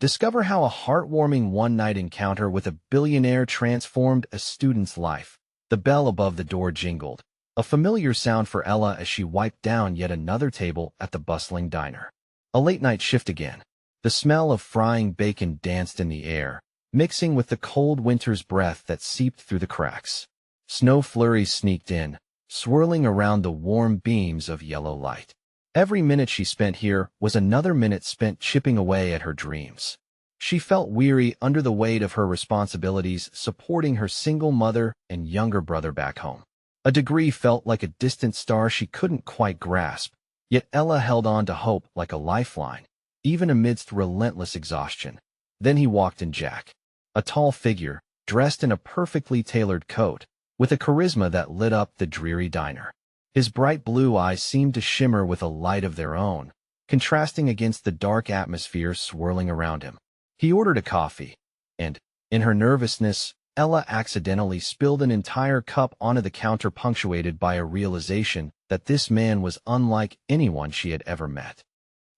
Discover how a heartwarming one-night encounter with a billionaire transformed a student's life. The bell above the door jingled, a familiar sound for Ella as she wiped down yet another table at the bustling diner. A late-night shift again. The smell of frying bacon danced in the air, mixing with the cold winter's breath that seeped through the cracks. Snow flurries sneaked in, swirling around the warm beams of yellow light. Every minute she spent here was another minute spent chipping away at her dreams. She felt weary under the weight of her responsibilities supporting her single mother and younger brother back home. A degree felt like a distant star she couldn't quite grasp, yet Ella held on to hope like a lifeline, even amidst relentless exhaustion. Then he walked in Jack, a tall figure, dressed in a perfectly tailored coat, with a charisma that lit up the dreary diner. His bright blue eyes seemed to shimmer with a light of their own, contrasting against the dark atmosphere swirling around him. He ordered a coffee, and, in her nervousness, Ella accidentally spilled an entire cup onto the counter, punctuated by a realization that this man was unlike anyone she had ever met.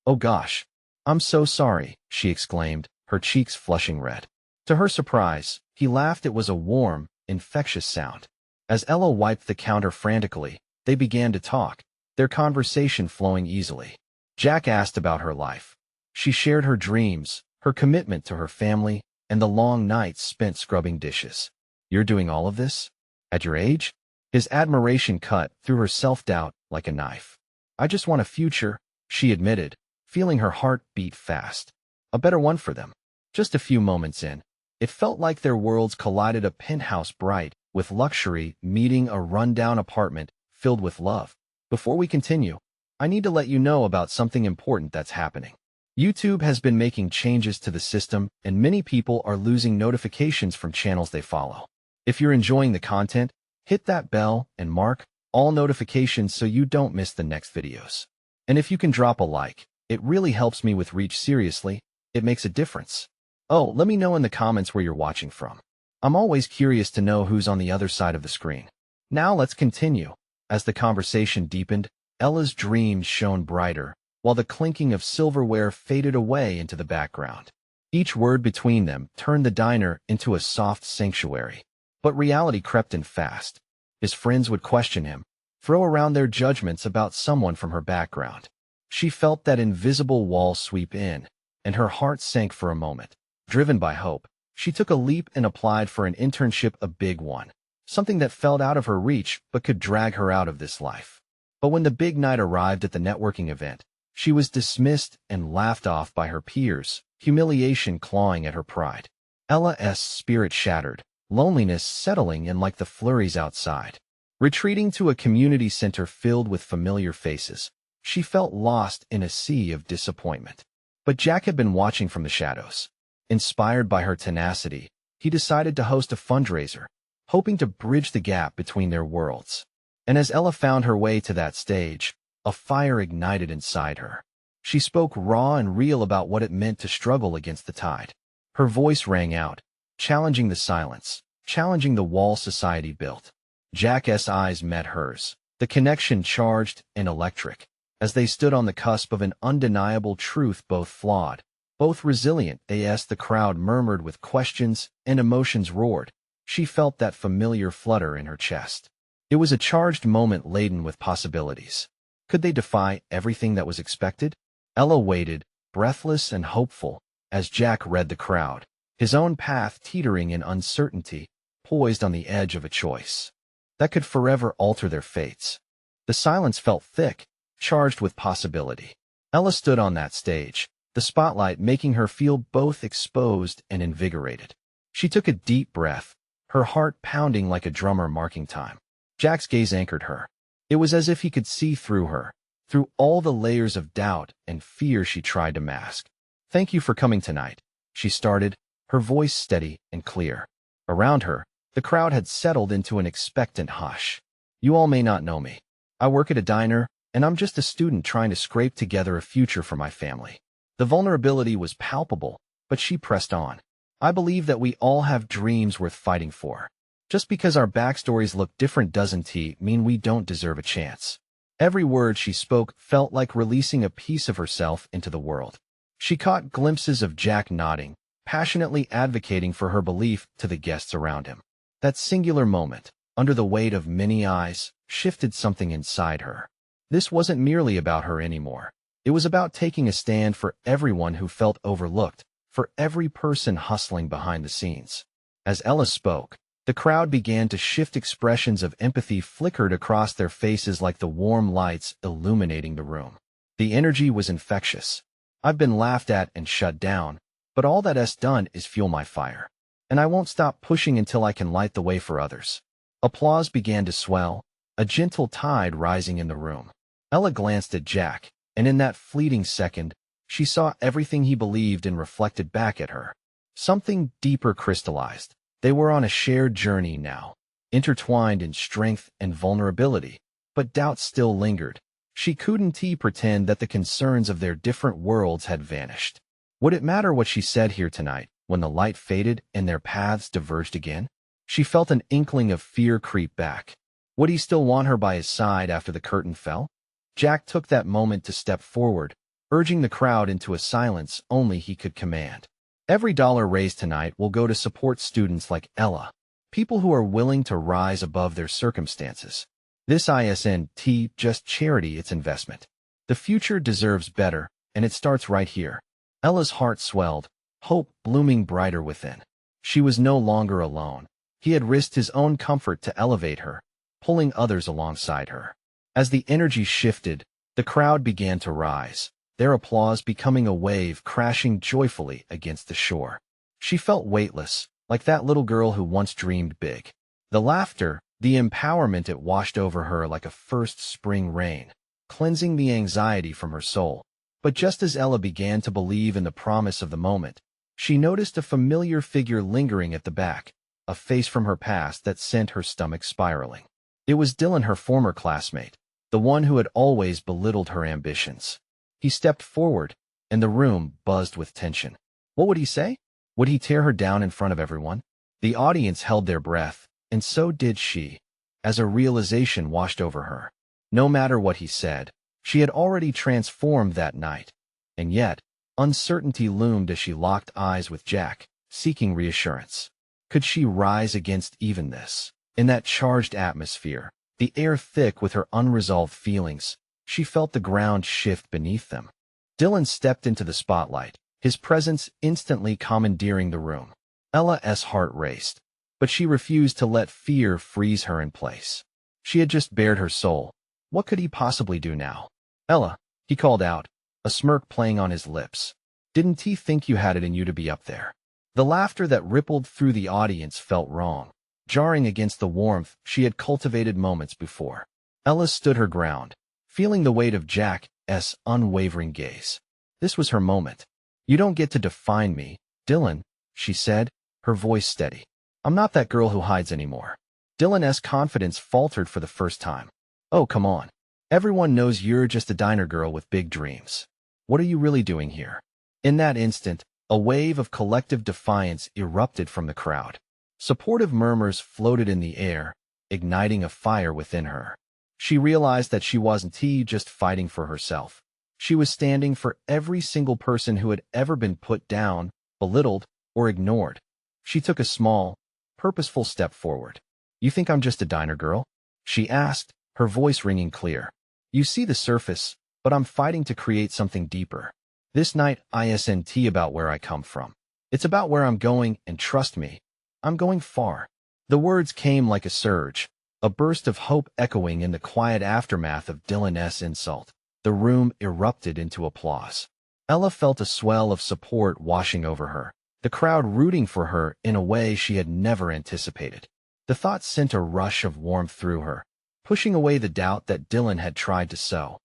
"Oh gosh, I'm so sorry," she exclaimed, her cheeks flushing red. To her surprise, he laughed. It was a warm, infectious sound. As Ella wiped the counter frantically, they began to talk, their conversation flowing easily. Jack asked about her life. She shared her dreams, her commitment to her family, and the long nights spent scrubbing dishes. "You're doing all of this? At your age?" His admiration cut through her self-doubt like a knife. "I just want a future," she admitted, feeling her heart beat fast. A better one for them. Just a few moments in, it felt like their worlds collided, a penthouse bright with luxury meeting a rundown apartment filled with love. Before we continue, I need to let you know about something important that's happening. YouTube has been making changes to the system, and many people are losing notifications from channels they follow. If you're enjoying the content, hit that bell and mark all notifications so you don't miss the next videos. And if you can drop a like, it really helps me with reach. Seriously, it makes a difference. Oh, let me know in the comments where you're watching from. I'm always curious to know who's on the other side of the screen. Now let's continue. As the conversation deepened, Ella's dreams shone brighter, while the clinking of silverware faded away into the background. Each word between them turned the diner into a soft sanctuary. But reality crept in fast. His friends would question him, throw around their judgments about someone from her background. She felt that invisible wall sweep in, and her heart sank for a moment. Driven by hope, she took a leap and applied for an internship, a big one. Something that felt out of her reach but could drag her out of this life. But when the big night arrived at the networking event, she was dismissed and laughed off by her peers, humiliation clawing at her pride. Ella's spirit shattered, loneliness settling in like the flurries outside. Retreating to a community center filled with familiar faces, she felt lost in a sea of disappointment. But Jack had been watching from the shadows. Inspired by her tenacity, he decided to host a fundraiser, hoping to bridge the gap between their worlds. And as Ella found her way to that stage, a fire ignited inside her. She spoke raw and real about what it meant to struggle against the tide. Her voice rang out, challenging the silence, challenging the wall society built. Jack's eyes met hers, the connection charged and electric. As they stood on the cusp of an undeniable truth, both flawed, both resilient, as the crowd murmured with questions and emotions roared, she felt that familiar flutter in her chest. It was a charged moment laden with possibilities. Could they defy everything that was expected? Ella waited, breathless and hopeful, as Jack read the crowd, his own path teetering in uncertainty, poised on the edge of a choice that could forever alter their fates. The silence felt thick, charged with possibility. Ella stood on that stage, the spotlight making her feel both exposed and invigorated. She took a deep breath, her heart pounding like a drummer marking time. Jack's gaze anchored her. It was as if he could see through her, through all the layers of doubt and fear she tried to mask. "Thank you for coming tonight," she started, her voice steady and clear. Around her, the crowd had settled into an expectant hush. "You all may not know me. I work at a diner, and I'm just a student trying to scrape together a future for my family." The vulnerability was palpable, but she pressed on. "I believe that we all have dreams worth fighting for. Just because our backstories look different doesn't mean we don't deserve a chance." Every word she spoke felt like releasing a piece of herself into the world. She caught glimpses of Jack nodding, passionately advocating for her belief to the guests around him. That singular moment, under the weight of many eyes, shifted something inside her. This wasn't merely about her anymore. It was about taking a stand for everyone who felt overlooked, for every person hustling behind the scenes. As Ella spoke, the crowd began to shift. Expressions of empathy flickered across their faces like the warm lights illuminating the room. The energy was infectious. I've been laughed at and shut down, but all that's done is fuel my fire. And I won't stop pushing until I can light the way for others. Applause began to swell, a gentle tide rising in the room. Ella glanced at Jack, and in that fleeting second, she saw everything he believed in reflected back at her. Something deeper crystallized. They were on a shared journey now, intertwined in strength and vulnerability. But doubt still lingered. She couldn't pretend that the concerns of their different worlds had vanished. Would it matter what she said here tonight, when the light faded and their paths diverged again? She felt an inkling of fear creep back. Would he still want her by his side after the curtain fell? Jack took that moment to step forward, urging the crowd into a silence only he could command. Every dollar raised tonight will go to support students like Ella, people who are willing to rise above their circumstances. This isn't just charity, it's investment. The future deserves better, and it starts right here. Ella's heart swelled, hope blooming brighter within. She was no longer alone. He had risked his own comfort to elevate her, pulling others alongside her. As the energy shifted, the crowd began to rise, their applause becoming a wave crashing joyfully against the shore. She felt weightless, like that little girl who once dreamed big. The laughter, the empowerment, it washed over her like a first spring rain, cleansing the anxiety from her soul. But just as Ella began to believe in the promise of the moment, she noticed a familiar figure lingering at the back, a face from her past that sent her stomach spiraling. It was Dylan, her former classmate, the one who had always belittled her ambitions. He stepped forward, and the room buzzed with tension. What would he say? Would he tear her down in front of everyone? The audience held their breath, and so did she, as a realization washed over her. No matter what he said, she had already transformed that night. And yet, uncertainty loomed as she locked eyes with Jack, seeking reassurance. Could she rise against even this? In that charged atmosphere, the air thick with her unresolved feelings, she felt the ground shift beneath them. Dylan stepped into the spotlight, his presence instantly commandeering the room. Ella's heart raced, but she refused to let fear freeze her in place. She had just bared her soul. What could he possibly do now? Ella, he called out, a smirk playing on his lips. Didn't he think you had it in you to be up there? The laughter that rippled through the audience felt wrong, jarring against the warmth she had cultivated moments before. Ella stood her ground, feeling the weight of Jack's unwavering gaze. This was her moment. You don't get to define me, Dylan, she said, her voice steady. I'm not that girl who hides anymore. Dylan's confidence faltered for the first time. Oh, come on. Everyone knows you're just a diner girl with big dreams. What are you really doing here? In that instant, a wave of collective defiance erupted from the crowd. Supportive murmurs floated in the air, igniting a fire within her. She realized that she wasn't just fighting for herself. She was standing for every single person who had ever been put down, belittled, or ignored. She took a small, purposeful step forward. You think I'm just a diner girl? She asked, her voice ringing clear. You see the surface, but I'm fighting to create something deeper. This night isn't about where I come from. It's about where I'm going, and trust me, I'm going far. The words came like a surge, a burst of hope echoing in the quiet aftermath of Dylan's insult. The room erupted into applause. Ella felt a swell of support washing over her, the crowd rooting for her in a way she had never anticipated. The thought sent a rush of warmth through her, pushing away the doubt that Dylan had tried to sow.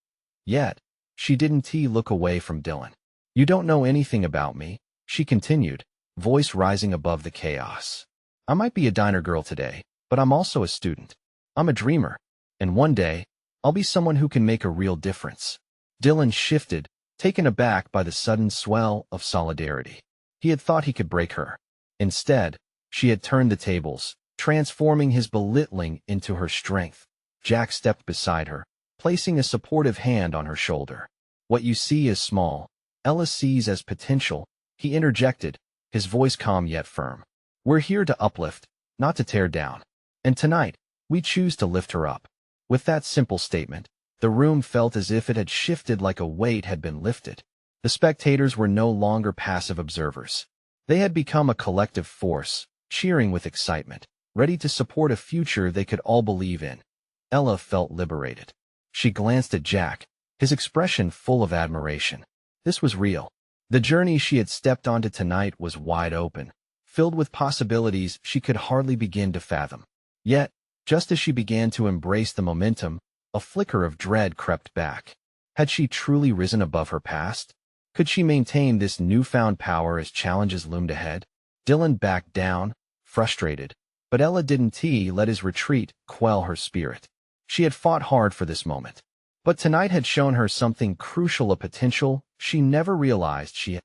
Yet, she didn't look away from Dylan. You don't know anything about me, she continued, voice rising above the chaos. I might be a diner girl today, but I'm also a student. I'm a dreamer, and one day, I'll be someone who can make a real difference. Dylan shifted, taken aback by the sudden swell of solidarity. He had thought he could break her. Instead, she had turned the tables, transforming his belittling into her strength. Jack stepped beside her, placing a supportive hand on her shoulder. What you see is small, Ella sees as potential, he interjected, his voice calm yet firm. We're here to uplift, not to tear down. And tonight, we choose to lift her up. With that simple statement, the room felt as if it had shifted like a weight had been lifted. The spectators were no longer passive observers. They had become a collective force, cheering with excitement, ready to support a future they could all believe in. Ella felt liberated. She glanced at Jack, his expression full of admiration. This was real. The journey she had stepped onto tonight was wide open, filled with possibilities she could hardly begin to fathom. Yet, just as she began to embrace the momentum, a flicker of dread crept back. Had she truly risen above her past? Could she maintain this newfound power as challenges loomed ahead? Dylan backed down, frustrated, but Ella didn't let his retreat quell her spirit. She had fought hard for this moment. But tonight had shown her something crucial, a potential she never realized she had.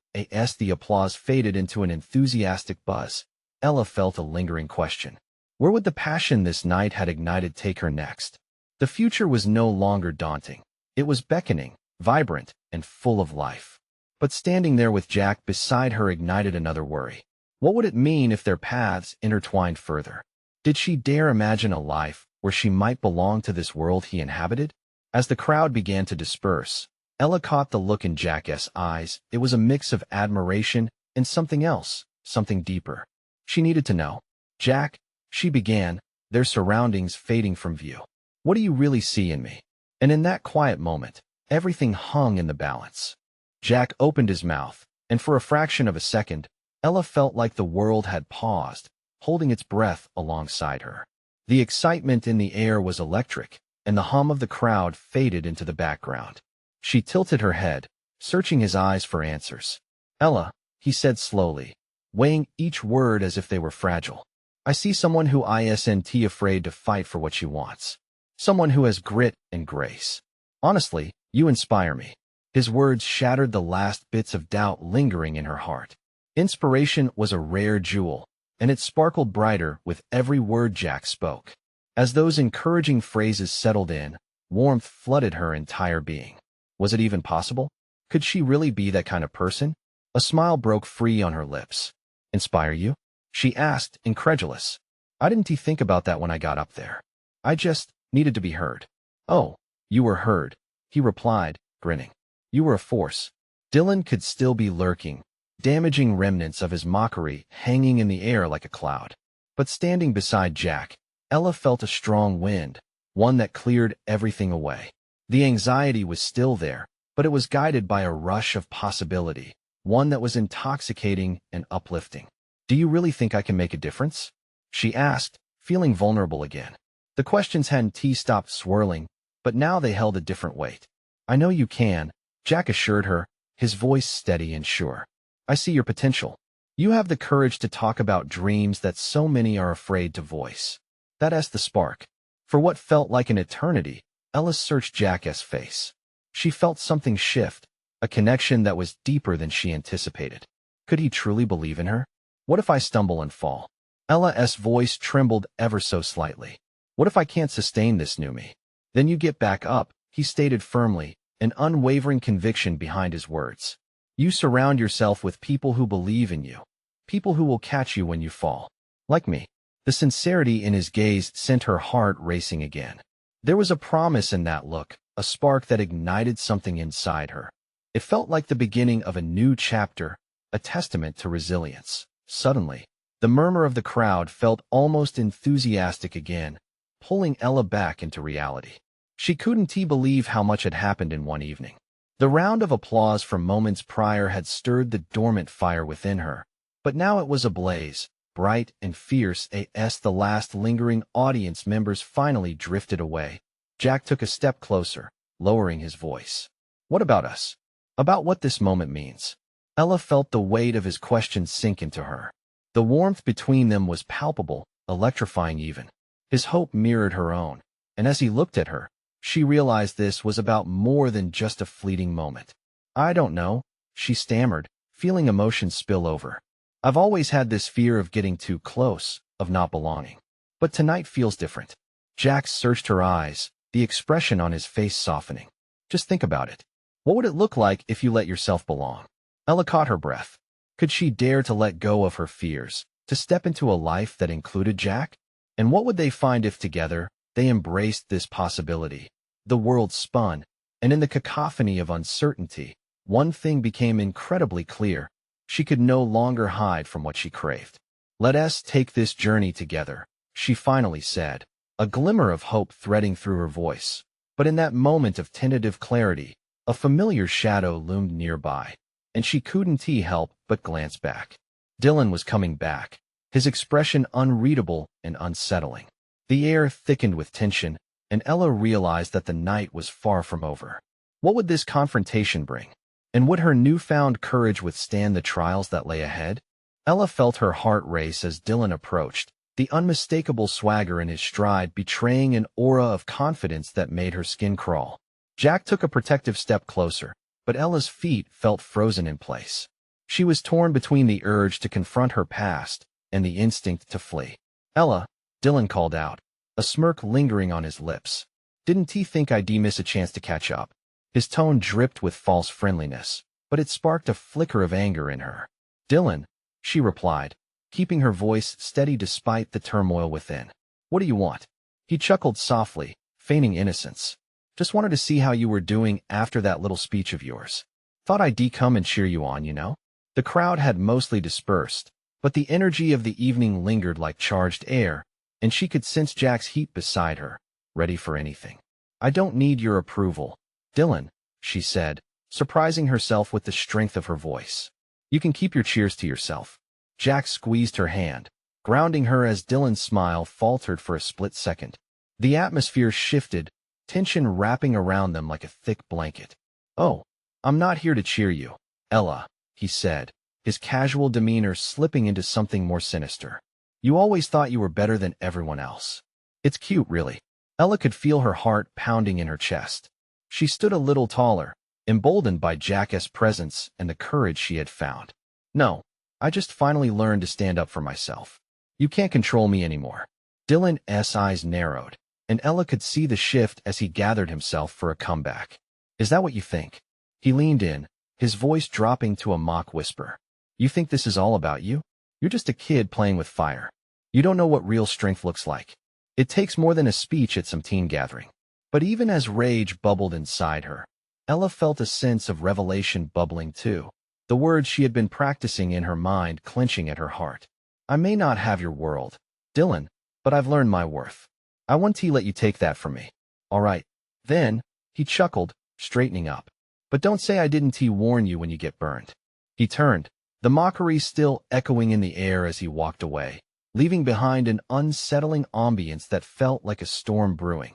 The applause faded into an enthusiastic buzz. Ella felt a lingering question. Where would the passion this night had ignited take her next? The future was no longer daunting. It was beckoning, vibrant, and full of life. But standing there with Jack beside her ignited another worry. What would it mean if their paths intertwined further? Did she dare imagine a life where she might belong to this world he inhabited? As the crowd began to disperse, Ella caught the look in Jack's eyes. It was a mix of admiration and something else, something deeper. She needed to know. Jack, she began, their surroundings fading from view. What do you really see in me? And in that quiet moment, everything hung in the balance. Jack opened his mouth, and for a fraction of a second, Ella felt like the world had paused, holding its breath alongside her. The excitement in the air was electric, and the hum of the crowd faded into the background. She tilted her head, searching his eyes for answers. Ella, he said slowly, weighing each word as if they were fragile. I see someone who isn't afraid to fight for what she wants. Someone who has grit and grace. Honestly, you inspire me. His words shattered the last bits of doubt lingering in her heart. Inspiration was a rare jewel, and it sparkled brighter with every word Jack spoke. As those encouraging phrases settled in, warmth flooded her entire being. Was it even possible? Could she really be that kind of person? A smile broke free on her lips. Inspire you? She asked, incredulous. I didn't think about that when I got up there. I just needed to be heard. Oh, you were heard, he replied, grinning. You were a force. Dylan could still be lurking, damaging remnants of his mockery hanging in the air like a cloud. But standing beside Jack, Ella felt a strong wind, one that cleared everything away. The anxiety was still there, but it was guided by a rush of possibility, one that was intoxicating and uplifting. Do you really think I can make a difference? She asked, feeling vulnerable again. The questions hadn't stopped swirling, but now they held a different weight. I know you can, Jack assured her, his voice steady and sure. I see your potential. You have the courage to talk about dreams that so many are afraid to voice. That's the spark. For what felt like an eternity, Ella searched Jack's face. She felt something shift, a connection that was deeper than she anticipated. Could he truly believe in her? What if I stumble and fall? Ella's voice trembled ever so slightly. What if I can't sustain this new me? Then you get back up, he stated firmly, an unwavering conviction behind his words. You surround yourself with people who believe in you, people who will catch you when you fall. Like me. The sincerity in his gaze sent her heart racing again. There was a promise in that look, a spark that ignited something inside her. It felt like the beginning of a new chapter, a testament to resilience. Suddenly, the murmur of the crowd felt almost enthusiastic again, pulling Ella back into reality. She couldn't believe how much had happened in one evening. The round of applause from moments prior had stirred the dormant fire within her, but now it was ablaze, bright and fierce. As the last lingering audience members finally drifted away, Jack took a step closer, lowering his voice. What about us? About what this moment means? Ella felt the weight of his question sink into her. The warmth between them was palpable, electrifying even. His hope mirrored her own, and as he looked at her, she realized this was about more than just a fleeting moment. I don't know, she stammered, feeling emotion spill over. I've always had this fear of getting too close, of not belonging. But tonight feels different. Jack searched her eyes, the expression on his face softening. Just think about it. What would it look like if you let yourself belong? Ella caught her breath. Could she dare to let go of her fears, to step into a life that included Jack? And what would they find if together they embraced this possibility? The world spun, and in the cacophony of uncertainty, one thing became incredibly clear. She could no longer hide from what she craved. Let us take this journey together, she finally said, a glimmer of hope threading through her voice. But in that moment of tentative clarity, a familiar shadow loomed nearby, and she couldn't help but glance back. Dylan was coming back, his expression unreadable and unsettling. The air thickened with tension, and Ella realized that the night was far from over. What would this confrontation bring? And would her newfound courage withstand the trials that lay ahead? Ella felt her heart race as Dylan approached, the unmistakable swagger in his stride betraying an aura of confidence that made her skin crawl. Jack took a protective step closer, but Ella's feet felt frozen in place. She was torn between the urge to confront her past and the instinct to flee. Ella, Dylan called out, a smirk lingering on his lips. Didn't he think I'd miss a chance to catch up? His tone dripped with false friendliness, but it sparked a flicker of anger in her. Dylan, she replied, keeping her voice steady despite the turmoil within. What do you want? He chuckled softly, feigning innocence. Just wanted to see how you were doing after that little speech of yours. Thought I'd come and cheer you on, you know? The crowd had mostly dispersed, but the energy of the evening lingered like charged air, and she could sense Jack's heat beside her, ready for anything. I don't need your approval, Dylan, she said, surprising herself with the strength of her voice. You can keep your cheers to yourself. Jack squeezed her hand, grounding her as Dylan's smile faltered for a split second. The atmosphere shifted, tension wrapping around them like a thick blanket. Oh, I'm not here to cheer you, Ella, he said, his casual demeanor slipping into something more sinister. You always thought you were better than everyone else. It's cute, really. Ella could feel her heart pounding in her chest. She stood a little taller, emboldened by Jack's presence and the courage she had found. No, I just finally learned to stand up for myself. You can't control me anymore. Dylan's eyes narrowed, and Ella could see the shift as he gathered himself for a comeback. Is that what you think? He leaned in, his voice dropping to a mock whisper. You think this is all about you? You're just a kid playing with fire. You don't know what real strength looks like. It takes more than a speech at some teen gathering. But even as rage bubbled inside her, Ella felt a sense of revelation bubbling too, the words she had been practicing in her mind clenching at her heart. I may not have your world, Dylan, but I've learned my worth. I won't let you take that from me. All right, then, he chuckled, straightening up. But don't say I didn't warn you when you get burned. He turned, the mockery still echoing in the air as he walked away, leaving behind an unsettling ambience that felt like a storm brewing.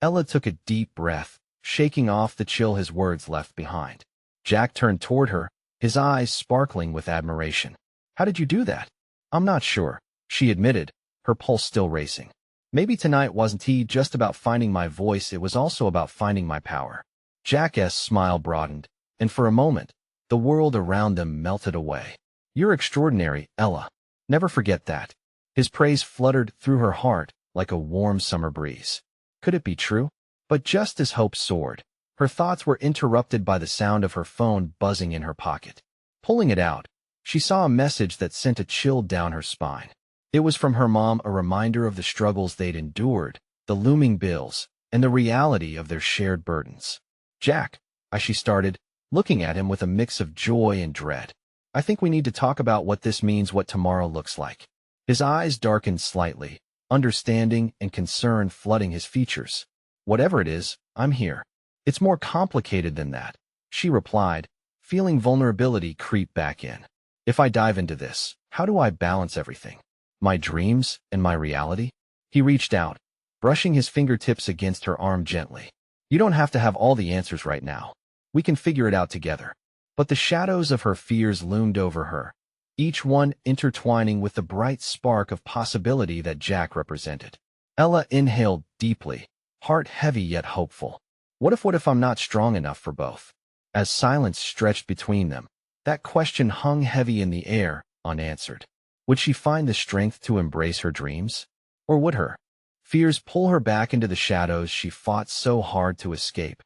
Ella took a deep breath, shaking off the chill his words left behind. Jack turned toward her, his eyes sparkling with admiration. How did you do that? I'm not sure, she admitted, her pulse still racing. Maybe tonight wasn't just about finding my voice, it was also about finding my power. Jack's smile broadened, and for a moment, the world around them melted away. You're extraordinary, Ella. Never forget that. His praise fluttered through her heart like a warm summer breeze. Could it be true? But just as hope soared, her thoughts were interrupted by the sound of her phone buzzing in her pocket. Pulling it out, she saw a message that sent a chill down her spine. It was from her mom, a reminder of the struggles they'd endured, the looming bills, and the reality of their shared burdens. Jack, she started, looking at him with a mix of joy and dread. I think we need to talk about what this means, what tomorrow looks like. His eyes darkened slightly, understanding and concern flooding his features. Whatever it is, I'm here. It's more complicated than that, she replied, feeling vulnerability creep back in. If I dive into this, how do I balance everything? My dreams and my reality? He reached out, brushing his fingertips against her arm gently. You don't have to have all the answers right now. We can figure it out together. But the shadows of her fears loomed over her, each one intertwining with the bright spark of possibility that Jack represented. Ella inhaled deeply, heart heavy yet hopeful. What if I'm not strong enough for both? As silence stretched between them, that question hung heavy in the air, unanswered. Would she find the strength to embrace her dreams? Or would her fears pull her back into the shadows she fought so hard to escape?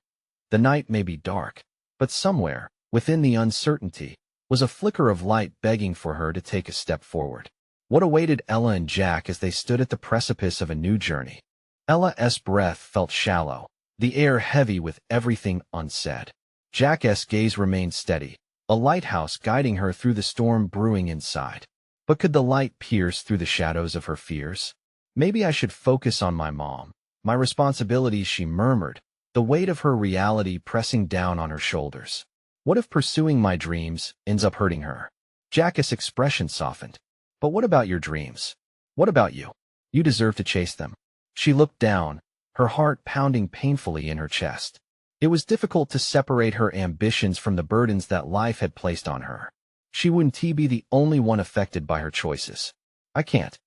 The night may be dark, But somewhere, within the uncertainty, was a flicker of light begging for her to take a step forward. What awaited Ella and Jack as they stood at the precipice of a new journey? Ella's breath felt shallow, the air heavy with everything unsaid. Jack's gaze remained steady, a lighthouse guiding her through the storm brewing inside. But could the light pierce through the shadows of her fears? Maybe I should focus on my mom, my responsibilities, she murmured, the weight of her reality pressing down on her shoulders. What if pursuing my dreams ends up hurting her? Jack's expression softened. But what about your dreams? What about you? You deserve to chase them. She looked down, her heart pounding painfully in her chest. It was difficult to separate her ambitions from the burdens that life had placed on her. She wouldn't be the only one affected by her choices. I can't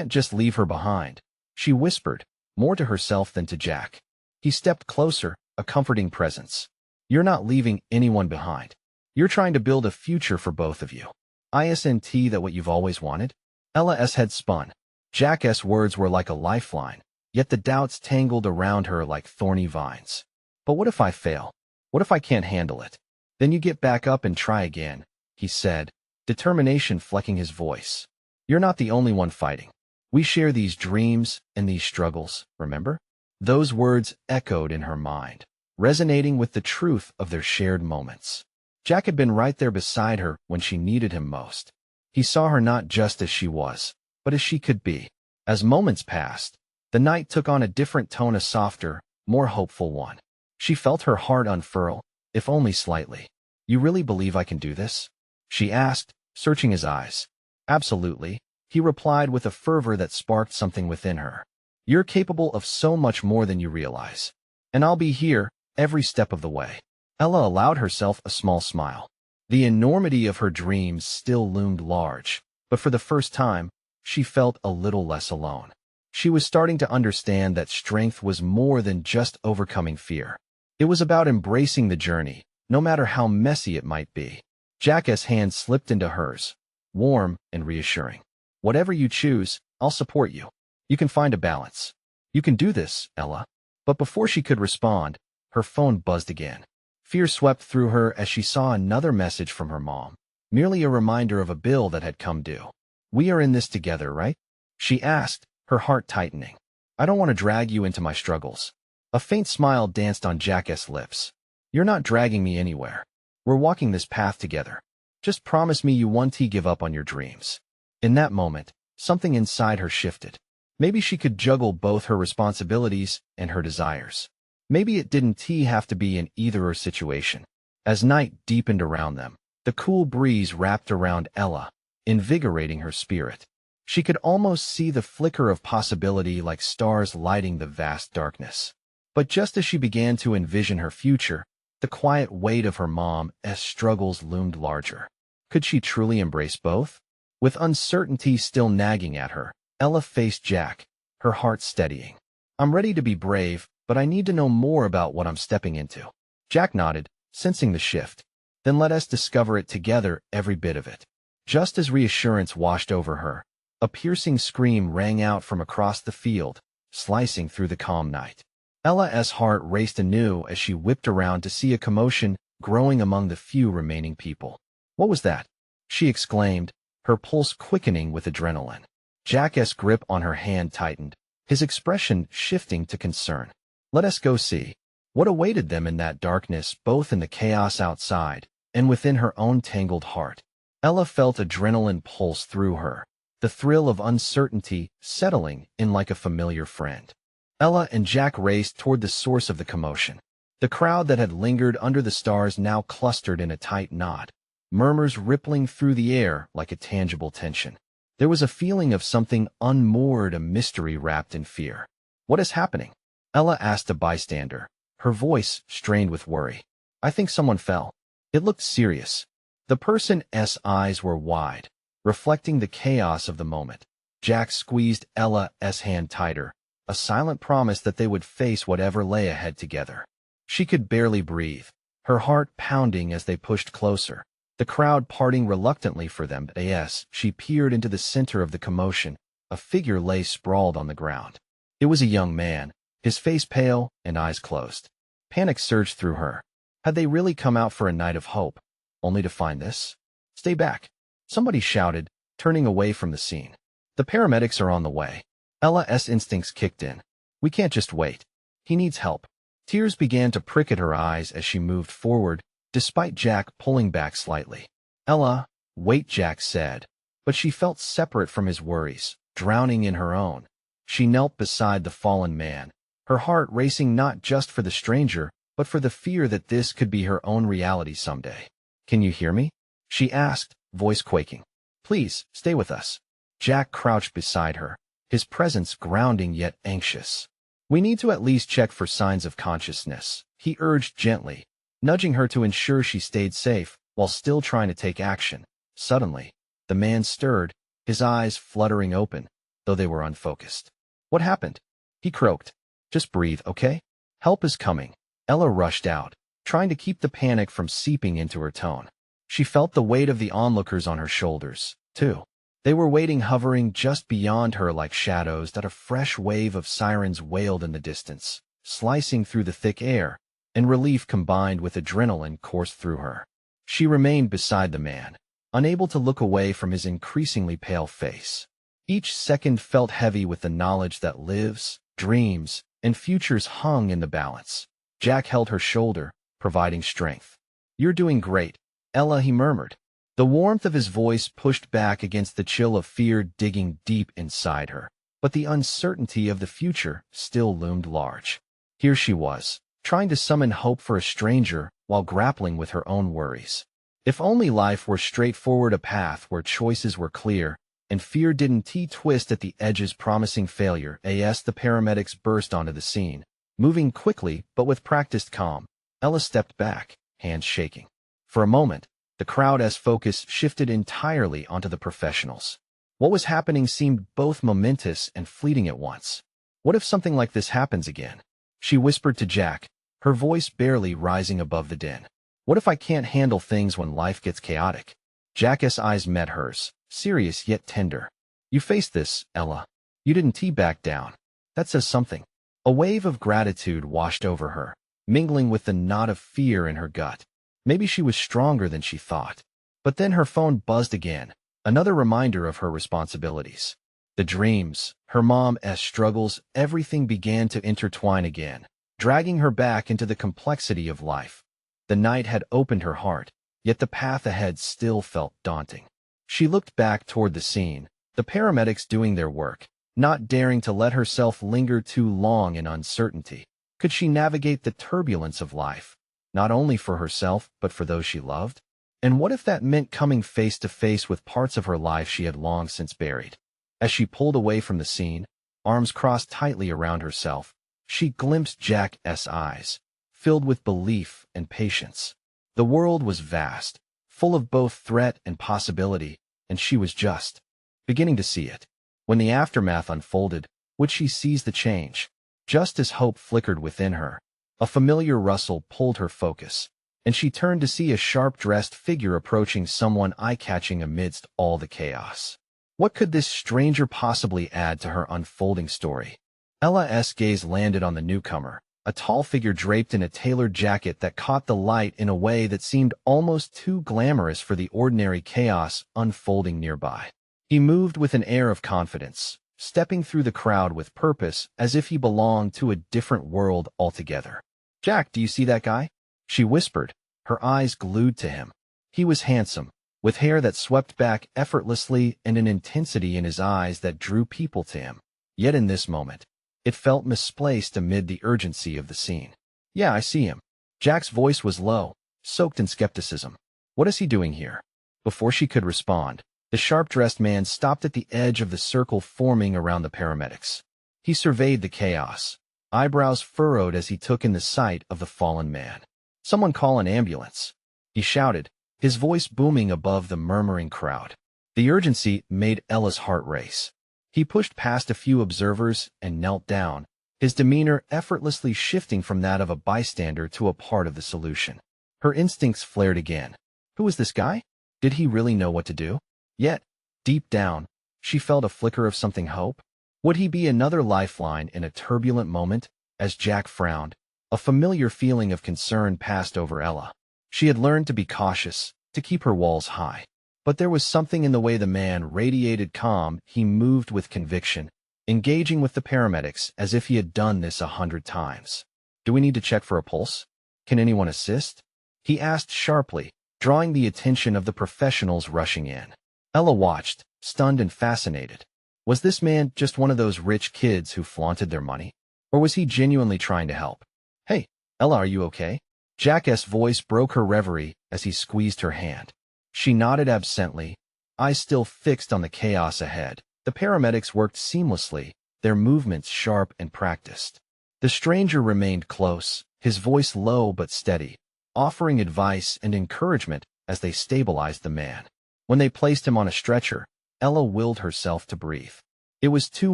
just leave her behind, she whispered, more to herself than to Jack. He stepped closer, a comforting presence. You're not leaving anyone behind. You're trying to build a future for both of you. Isn't that what you've always wanted? Ella's head spun. Jack's words were like a lifeline, yet the doubts tangled around her like thorny vines. But what if I fail? What if I can't handle it? Then you get back up and try again, he said, determination flecking his voice. You're not the only one fighting. We share these dreams and these struggles, remember? Those words echoed in her mind, resonating with the truth of their shared moments. Jack had been right there beside her when she needed him most. He saw her not just as she was, but as she could be. As moments passed, the night took on a different tone, a softer, more hopeful one. She felt her heart unfurl, if only slightly. You really believe I can do this? She asked, searching his eyes. Absolutely, he replied with a fervor that sparked something within her. You're capable of so much more than you realize. And I'll be here, every step of the way. Ella allowed herself a small smile. The enormity of her dreams still loomed large, but for the first time, she felt a little less alone. She was starting to understand that strength was more than just overcoming fear. It was about embracing the journey, no matter how messy it might be. Jack's hand slipped into hers, warm and reassuring. Whatever you choose, I'll support you. You can find a balance. You can do this, Ella. But before she could respond, her phone buzzed again. Fear swept through her as she saw another message from her mom, merely a reminder of a bill that had come due. We are in this together, right? She asked, her heart tightening. I don't want to drag you into my struggles. A faint smile danced on Jack's lips. You're not dragging me anywhere. We're walking this path together. Just promise me you won't give up on your dreams. In that moment, something inside her shifted. Maybe she could juggle both her responsibilities and her desires. Maybe it didn't have to be an either-or situation. As night deepened around them, the cool breeze wrapped around Ella, invigorating her spirit. She could almost see the flicker of possibility like stars lighting the vast darkness. But just as she began to envision her future, the quiet weight of her mom's struggles loomed larger. Could she truly embrace both? With uncertainty still nagging at her, Ella faced Jack, her heart steadying. I'm ready to be brave, but I need to know more about what I'm stepping into. Jack nodded, sensing the shift. Then let us discover it together, every bit of it. Just as reassurance washed over her, a piercing scream rang out from across the field, slicing through the calm night. Ella's heart raced anew as she whipped around to see a commotion growing among the few remaining people. What was that? She exclaimed, her pulse quickening with adrenaline. Jack's grip on her hand tightened, his expression shifting to concern. Let us go see. What awaited them in that darkness, both in the chaos outside and within her own tangled heart? Ella felt adrenaline pulse through her, the thrill of uncertainty settling in like a familiar friend. Ella and Jack raced toward the source of the commotion. The crowd that had lingered under the stars now clustered in a tight knot, murmurs rippling through the air like a tangible tension. There was a feeling of something unmoored, a mystery wrapped in fear. What is happening? Ella asked a bystander, her voice strained with worry. I think someone fell. It looked serious. The person's eyes were wide, reflecting the chaos of the moment. Jack squeezed Ella's hand tighter, a silent promise that they would face whatever lay ahead together. She could barely breathe, her heart pounding as they pushed closer, the crowd parting reluctantly for them. As she peered into the center of the commotion, a figure lay sprawled on the ground. It was a young man, his face pale and eyes closed. Panic surged through her. Had they really come out for a night of hope, only to find this? Stay back, somebody shouted, turning away from the scene. The paramedics are on the way. Ella's instincts kicked in. We can't just wait. He needs help. Tears began to prick at her eyes as she moved forward, despite Jack pulling back slightly. Ella, wait, Jack said, but she felt separate from his worries, drowning in her own. She knelt beside the fallen man, her heart racing not just for the stranger, but for the fear that this could be her own reality someday. Can you hear me? She asked, voice quaking. Please, stay with us. Jack crouched beside her, his presence grounding yet anxious. We need to at least check for signs of consciousness, he urged gently, nudging her to ensure she stayed safe while still trying to take action. Suddenly, the man stirred, his eyes fluttering open, though they were unfocused. What happened? He croaked. Just breathe, okay? Help is coming. Ella rushed out, trying to keep the panic from seeping into her tone. She felt the weight of the onlookers on her shoulders, too. They were waiting, hovering just beyond her like shadows that a fresh wave of sirens wailed in the distance, slicing through the thick air, and relief combined with adrenaline coursed through her. She remained beside the man, unable to look away from his increasingly pale face. Each second felt heavy with the knowledge that lives, dreams, and futures hung in the balance. Jack held her shoulder, providing strength. You're doing great, Ella, he murmured. The warmth of his voice pushed back against the chill of fear digging deep inside her, but the uncertainty of the future still loomed large. Here she was, trying to summon hope for a stranger while grappling with her own worries. If only life were straightforward, a path where choices were clear, and fear didn't twist at the edges promising failure. The paramedics burst onto the scene, moving quickly but with practiced calm. Ella stepped back, hands shaking. For a moment, the crowd's focus shifted entirely onto the professionals. What was happening seemed both momentous and fleeting at once. What if something like this happens again? She whispered to Jack, her voice barely rising above the din. What if I can't handle things when life gets chaotic? Jack's eyes met hers, serious yet tender. You faced this, Ella. You didn't back down. That says something. A wave of gratitude washed over her, mingling with the knot of fear in her gut. Maybe she was stronger than she thought. But then her phone buzzed again, another reminder of her responsibilities. The dreams, her mom's struggles, everything began to intertwine again, dragging her back into the complexity of life. The night had opened her heart, yet the path ahead still felt daunting. She looked back toward the scene, the paramedics doing their work, not daring to let herself linger too long in uncertainty. Could she navigate the turbulence of life, not only for herself but for those she loved? And what if that meant coming face to face with parts of her life she had long since buried? As she pulled away from the scene, arms crossed tightly around herself, she glimpsed Jack's eyes, filled with belief and patience. The world was vast, full of both threat and possibility, and she was just beginning to see it. When the aftermath unfolded, would she seize the change? Just as hope flickered within her, a familiar rustle pulled her focus, and she turned to see a sharp-dressed figure approaching, someone eye-catching amidst all the chaos. What could this stranger possibly add to her unfolding story? Ella's gaze landed on the newcomer, a tall figure draped in a tailored jacket that caught the light in a way that seemed almost too glamorous for the ordinary chaos unfolding nearby. He moved with an air of confidence, stepping through the crowd with purpose as if he belonged to a different world altogether. Jack, do you see that guy? She whispered, her eyes glued to him. He was handsome, with hair that swept back effortlessly and an intensity in his eyes that drew people to him. Yet in this moment, it felt misplaced amid the urgency of the scene. Yeah, I see him. Jack's voice was low, soaked in skepticism. What is he doing here? Before she could respond, the sharp-dressed man stopped at the edge of the circle forming around the paramedics. He surveyed the chaos, eyebrows furrowed as he took in the sight of the fallen man. Someone call an ambulance, he shouted, his voice booming above the murmuring crowd. The urgency made Ella's heart race. He pushed past a few observers and knelt down, his demeanor effortlessly shifting from that of a bystander to a part of the solution. Her instincts flared again. Who was this guy? Did he really know what to do? Yet, deep down, she felt a flicker of something hope. Would he be another lifeline in a turbulent moment? As Jack frowned, A familiar feeling of concern passed over Ella. She had learned to be cautious, to keep her walls high. But there was something in the way the man radiated calm. He moved with conviction, engaging with the paramedics as if he had done this 100 times. "Do we need to check for a pulse? Can anyone assist?" he asked sharply, drawing the attention of the professionals rushing in. Ella watched, stunned and fascinated. Was this man just one of those rich kids who flaunted their money? Or was he genuinely trying to help? "Hey, Ella, are you okay?" Jack's voice broke her reverie as he squeezed her hand. She nodded absently, eyes still fixed on the chaos ahead. The paramedics worked seamlessly, their movements sharp and practiced. The stranger remained close, his voice low but steady, offering advice and encouragement as they stabilized the man. When they placed him on a stretcher, Ella willed herself to breathe. It was too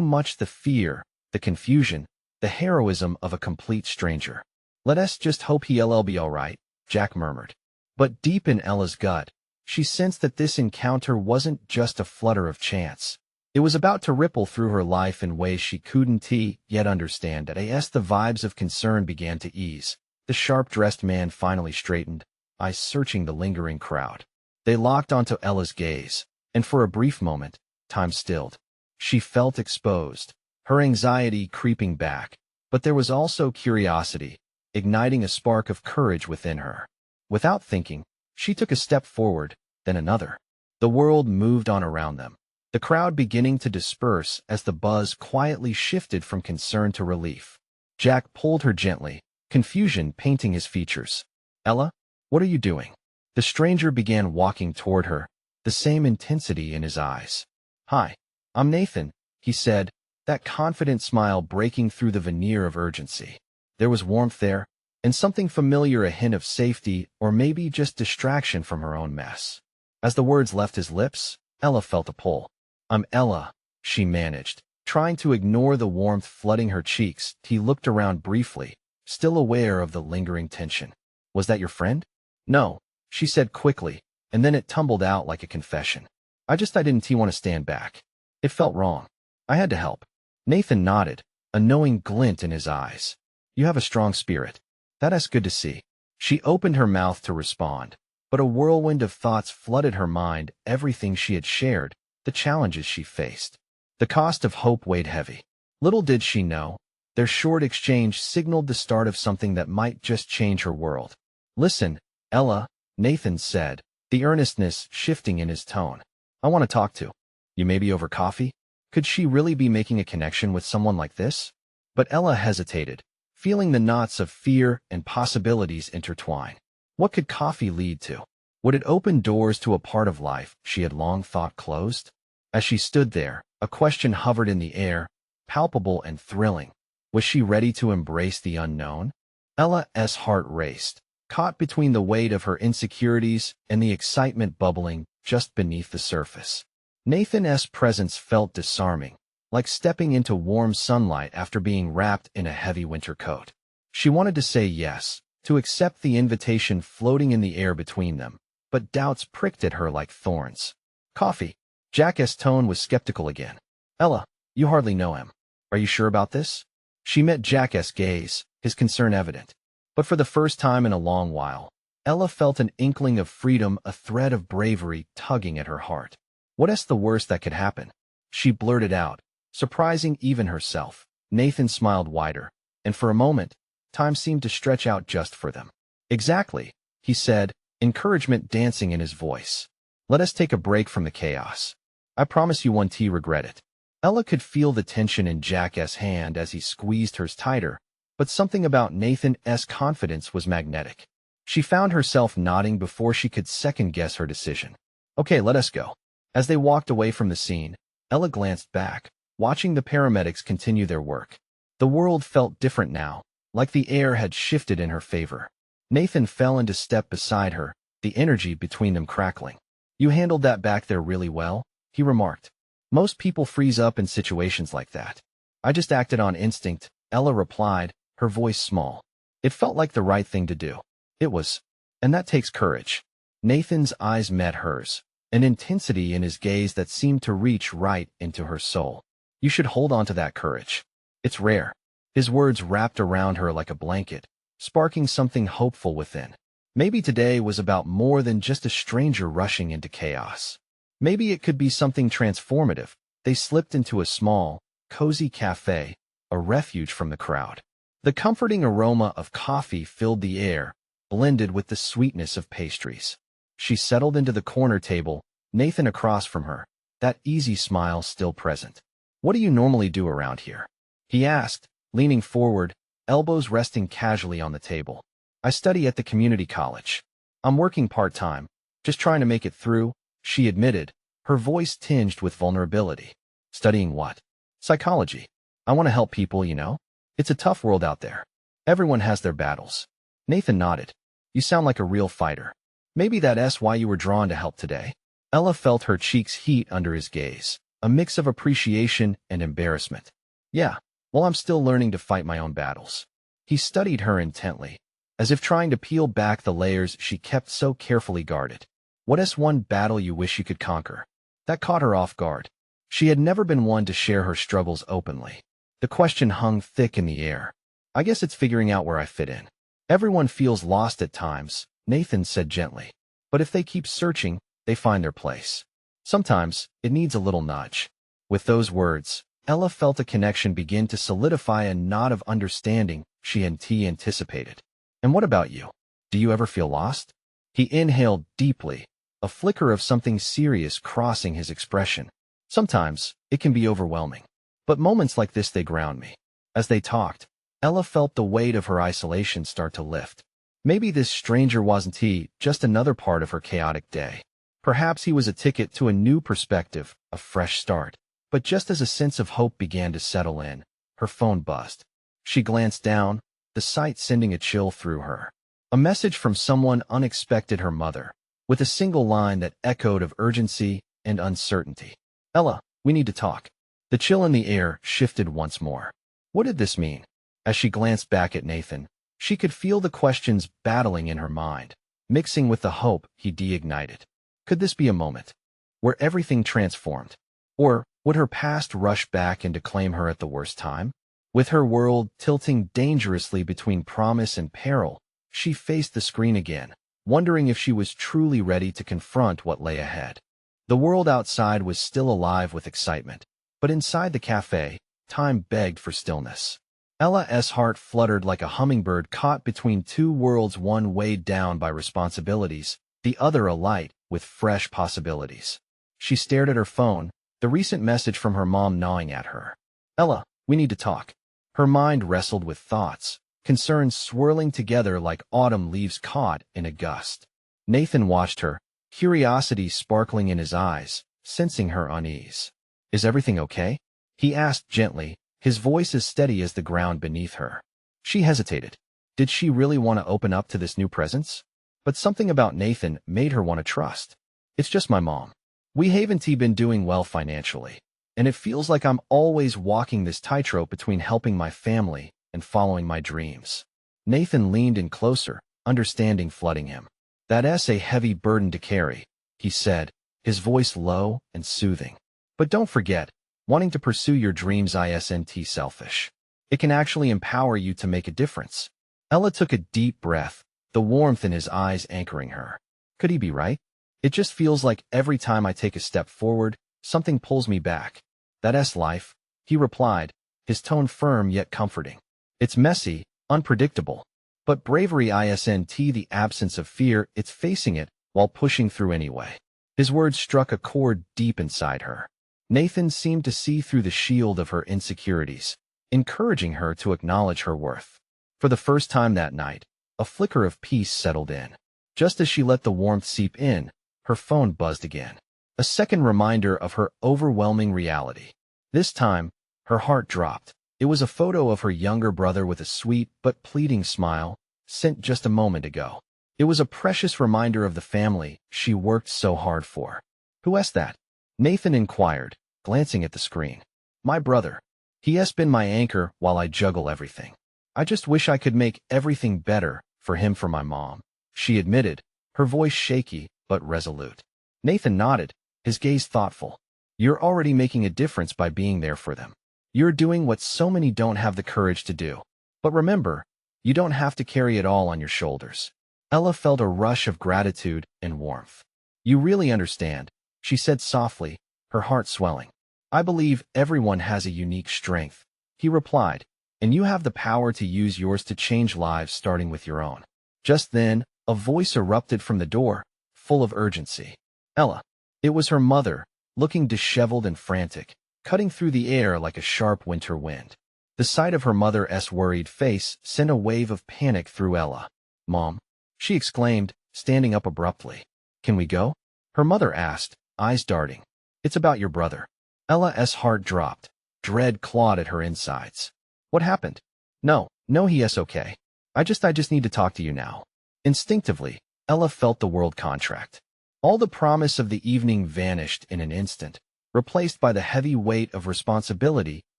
much, the fear, the confusion, the heroism of a complete stranger. "Let us just hope he'll be all right," Jack murmured. But deep in Ella's gut, she sensed that this encounter wasn't just a flutter of chance. It was about to ripple through her life in ways she couldn't yet understand. As the vibes of concern began to ease, the sharp-dressed man finally straightened, eyes searching the lingering crowd. They locked onto Ella's gaze, and for a brief moment, time stilled. She felt exposed, her anxiety creeping back, but there was also curiosity, igniting a spark of courage within her. Without thinking, she took a step forward, then another. The world moved on around them, the crowd beginning to disperse as the buzz quietly shifted from concern to relief. Jack pulled her gently, confusion painting his features. "Ella, what are you doing?" The stranger began walking toward her, the same intensity in his eyes. "Hi, I'm Nathan," he said, that confident smile breaking through the veneer of urgency. There was warmth there, and something familiar, a hint of safety, or maybe just distraction from her own mess. As the words left his lips, Ella felt a pull. "I'm Ella," she managed, trying to ignore the warmth flooding her cheeks. He looked around briefly, still aware of the lingering tension. "Was that your friend?" "No," she said quickly, and then it tumbled out like a confession. I didn't want to stand back. It felt wrong. I had to help." Nathan nodded, a knowing glint in his eyes. "You have a strong spirit. That's good to see." She opened her mouth to respond, but a whirlwind of thoughts flooded her mind, everything she had shared, the challenges she faced. The cost of hope weighed heavy. Little did she know, their short exchange signaled the start of something that might just change her world. "Listen, Ella," Nathan said, the earnestness shifting in his tone. "I want to talk to you, maybe over coffee." Could she really be making a connection with someone like this? But Ella hesitated, feeling the knots of fear and possibilities intertwine. What could coffee lead to? Would it open doors to a part of life she had long thought closed? As she stood there, a question hovered in the air, palpable and thrilling. Was she ready to embrace the unknown? Ella's heart raced, caught between the weight of her insecurities and the excitement bubbling just beneath the surface. Nathan's presence felt disarming, like stepping into warm sunlight after being wrapped in a heavy winter coat. She wanted to say yes, to accept the invitation floating in the air between them, but doubts pricked at her like thorns. "Coffee." Jack's tone was skeptical again. "Ella, you hardly know him. Are you sure about this?" She met Jack's gaze, his concern evident. But for the first time in a long while, Ella felt an inkling of freedom, a thread of bravery tugging at her heart. "What's the worst that could happen?" she blurted out, surprising even herself. Nathan smiled wider, and for a moment, time seemed to stretch out just for them. "Exactly," he said, encouragement dancing in his voice. "Let us take a break from the chaos. I promise you won't regret it." Ella could feel the tension in Jack's hand as he squeezed hers tighter, but something about Nathan's confidence was magnetic. She found herself nodding before she could second-guess her decision. "Okay, let us go." As they walked away from the scene, Ella glanced back, watching the paramedics continue their work. The world felt different now, like the air had shifted in her favor. Nathan fell into step beside her, the energy between them crackling. "You handled that back there really well," he remarked. "Most people freeze up in situations like that." "I just acted on instinct," Ella replied, her voice small. "It felt like the right thing to do." "It was. And that takes courage." Nathan's eyes met hers, an intensity in his gaze that seemed to reach right into her soul. "You should hold on to that courage. It's rare." His words wrapped around her like a blanket, sparking something hopeful within. Maybe today was about more than just a stranger rushing into chaos. Maybe it could be something transformative. They slipped into a small, cozy cafe, a refuge from the crowd. The comforting aroma of coffee filled the air, blended with the sweetness of pastries. She settled into the corner table, Nathan across from her, that easy smile still present. "What do you normally do around here?" he asked, leaning forward, elbows resting casually on the table. "I study at the community college. I'm working part-time, just trying to make it through," she admitted, her voice tinged with vulnerability. "Studying what?" "Psychology. I want to help people, you know? It's a tough world out there. Everyone has their battles." Nathan nodded. "You sound like a real fighter. Maybe that's why you were drawn to help today." Ella felt her cheeks heat under his gaze, a mix of appreciation and embarrassment. "Yeah, well, I'm still learning to fight my own battles." He studied her intently, as if trying to peel back the layers she kept so carefully guarded. "What's one battle you wish you could conquer?" That caught her off guard. She had never been one to share her struggles openly. The question hung thick in the air. "I guess it's figuring out where I fit in." "Everyone feels lost at times," Nathan said gently. "But if they keep searching, they find their place. Sometimes, it needs a little nudge." With those words, Ella felt a connection begin to solidify, a nod of understanding she hadn't anticipated. "And what about you? Do you ever feel lost?" He inhaled deeply, a flicker of something serious crossing his expression. "Sometimes, it can be overwhelming. But moments like this, they ground me." As they talked, Ella felt the weight of her isolation start to lift. Maybe this stranger wasn't just another part of her chaotic day. Perhaps he was a ticket to a new perspective, a fresh start. But just as a sense of hope began to settle in, her phone buzzed. She glanced down, the sight sending a chill through her. A message from someone unexpected, her mother, with a single line that echoed of urgency and uncertainty. "Ella, we need to talk." The chill in the air shifted once more. What did this mean? As she glanced back at Nathan, she could feel the questions battling in her mind, mixing with the hope he ignited. Could this be a moment where everything transformed? Or would her past rush back and to claim her at the worst time? With her world tilting dangerously between promise and peril, she faced the screen again, wondering if she was truly ready to confront what lay ahead. The world outside was still alive with excitement, but inside the cafe, time begged for stillness. Ella's heart fluttered like a hummingbird caught between two worlds, one weighed down by responsibilities, the other alight with fresh possibilities. She stared at her phone, the recent message from her mom gnawing at her. "Ella, we need to talk." Her mind wrestled with thoughts, concerns swirling together like autumn leaves caught in a gust. Nathan watched her, curiosity sparkling in his eyes, sensing her unease. "Is everything okay?" he asked gently, his voice as steady as the ground beneath her. She hesitated. Did she really want to open up to this new presence? But something about Nathan made her want to trust. "It's just my mom. We haven't been doing well financially, and it feels like I'm always walking this tightrope between helping my family and following my dreams." Nathan leaned in closer, understanding flooding him. "That's a heavy burden to carry," he said, his voice low and soothing. "But don't forget, wanting to pursue your dreams isn't selfish. It can actually empower you to make a difference." Ella took a deep breath, the warmth in his eyes anchoring her. Could he be right? "It just feels like every time I take a step forward, something pulls me back." "That's life," he replied, his tone firm yet comforting. "It's messy, unpredictable. But bravery isn't the absence of fear, it's facing it while pushing through anyway." His words struck a chord deep inside her. Nathan seemed to see through the shield of her insecurities, encouraging her to acknowledge her worth. For the first time that night, a flicker of peace settled in. Just as she let the warmth seep in, her phone buzzed again. A second reminder of her overwhelming reality. This time, her heart dropped. It was a photo of her younger brother with a sweet but pleading smile, sent just a moment ago. It was a precious reminder of the family she worked so hard for. "Who's that?" Nathan inquired, glancing at the screen. "My brother. He has been my anchor while I juggle everything. I just wish I could make everything better for him, for my mom," she admitted, her voice shaky but resolute. Nathan nodded, his gaze thoughtful. "You're already making a difference by being there for them. You're doing what so many don't have the courage to do. But remember, You don't have to carry it all on your shoulders. Ella felt a rush of gratitude and warmth. You really understand, she said softly, her heart swelling. I believe everyone has a unique strength, he replied, and you have the power to use yours to change lives starting with your own. Just then, a voice erupted from the door, full of urgency. Ella. It was her mother, looking disheveled and frantic, cutting through the air like a sharp winter wind. The sight of her mother's worried face sent a wave of panic through Ella. Mom, she exclaimed, standing up abruptly. Can we go? Her mother asked, eyes darting. It's about your brother. Ella's heart dropped. Dread clawed at her insides. What happened? No, he is okay. I just need to talk to you now. Instinctively, Ella felt the world contract. All the promise of the evening vanished in an instant, replaced by the heavy weight of responsibility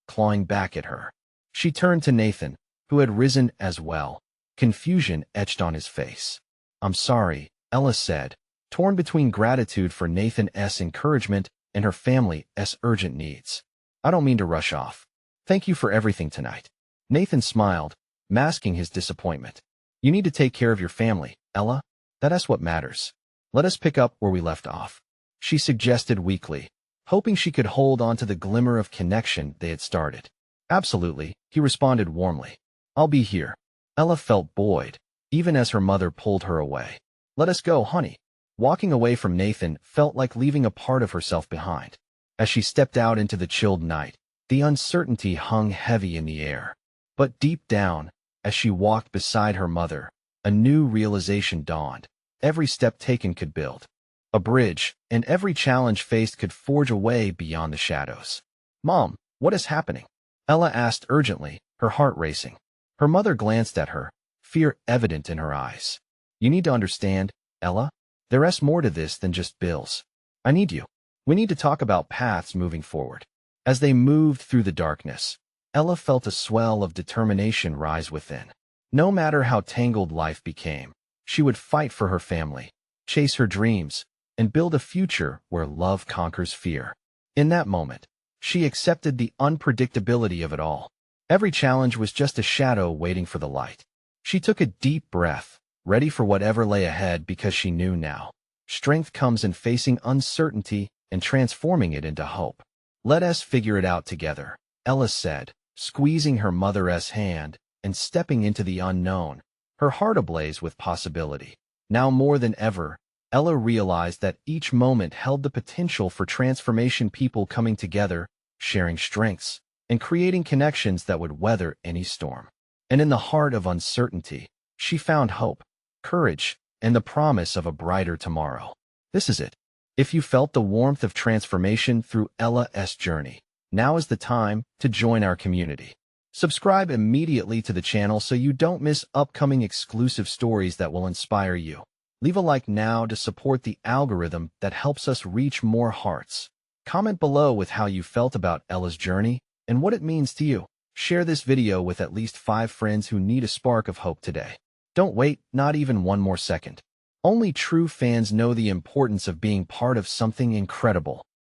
clawing back at her. She turned to Nathan, who had risen as well, confusion etched on his face. I'm sorry, Ella said, torn between gratitude for Nathan's encouragement and her family's urgent needs. I don't mean to rush off. Thank you for everything tonight. Nathan smiled, masking his disappointment. You need to take care of your family, Ella. That's what matters. Let us pick up where we left off, she suggested weakly, hoping she could hold on to the glimmer of connection they had started. Absolutely, he responded warmly. I'll be here. Ella felt buoyed, even as her mother pulled her away. Let us go, honey. Walking away from Nathan felt like leaving a part of herself behind. As she stepped out into the chilled night, the uncertainty hung heavy in the air. But deep down, as she walked beside her mother, a new realization dawned. Every step taken could build a bridge, and every challenge faced could forge a way beyond the shadows. Mom, what is happening? Ella asked urgently, her heart racing. Her mother glanced at her, fear evident in her eyes. You need to understand, Ella. There's more to this than just bills. I need you. We need to talk about paths moving forward. As they moved through the darkness, Ella felt a swell of determination rise within. No matter how tangled life became, she would fight for her family, chase her dreams, and build a future where love conquers fear. In that moment, she accepted the unpredictability of it all. Every challenge was just a shadow waiting for the light. She took a deep breath, ready for whatever lay ahead because she knew now. Strength comes in facing uncertainty and transforming it into hope. Let us figure it out together, Ella said, squeezing her mother's hand and stepping into the unknown, her heart ablaze with possibility. Now more than ever, Ella realized that each moment held the potential for transformation, people coming together, sharing strengths, and creating connections that would weather any storm. And in the heart of uncertainty, she found hope, courage, and the promise of a brighter tomorrow. This is it. If you felt the warmth of transformation through Ella's journey, now is the time to join our community. Subscribe immediately to the channel so you don't miss upcoming exclusive stories that will inspire you. Leave a like now to support the algorithm that helps us reach more hearts. Comment below with how you felt about Ella's journey and what it means to you. Share this video with at least 5 friends who need a spark of hope today. Don't wait, not even one more second. Only true fans know the importance of being part of something incredible.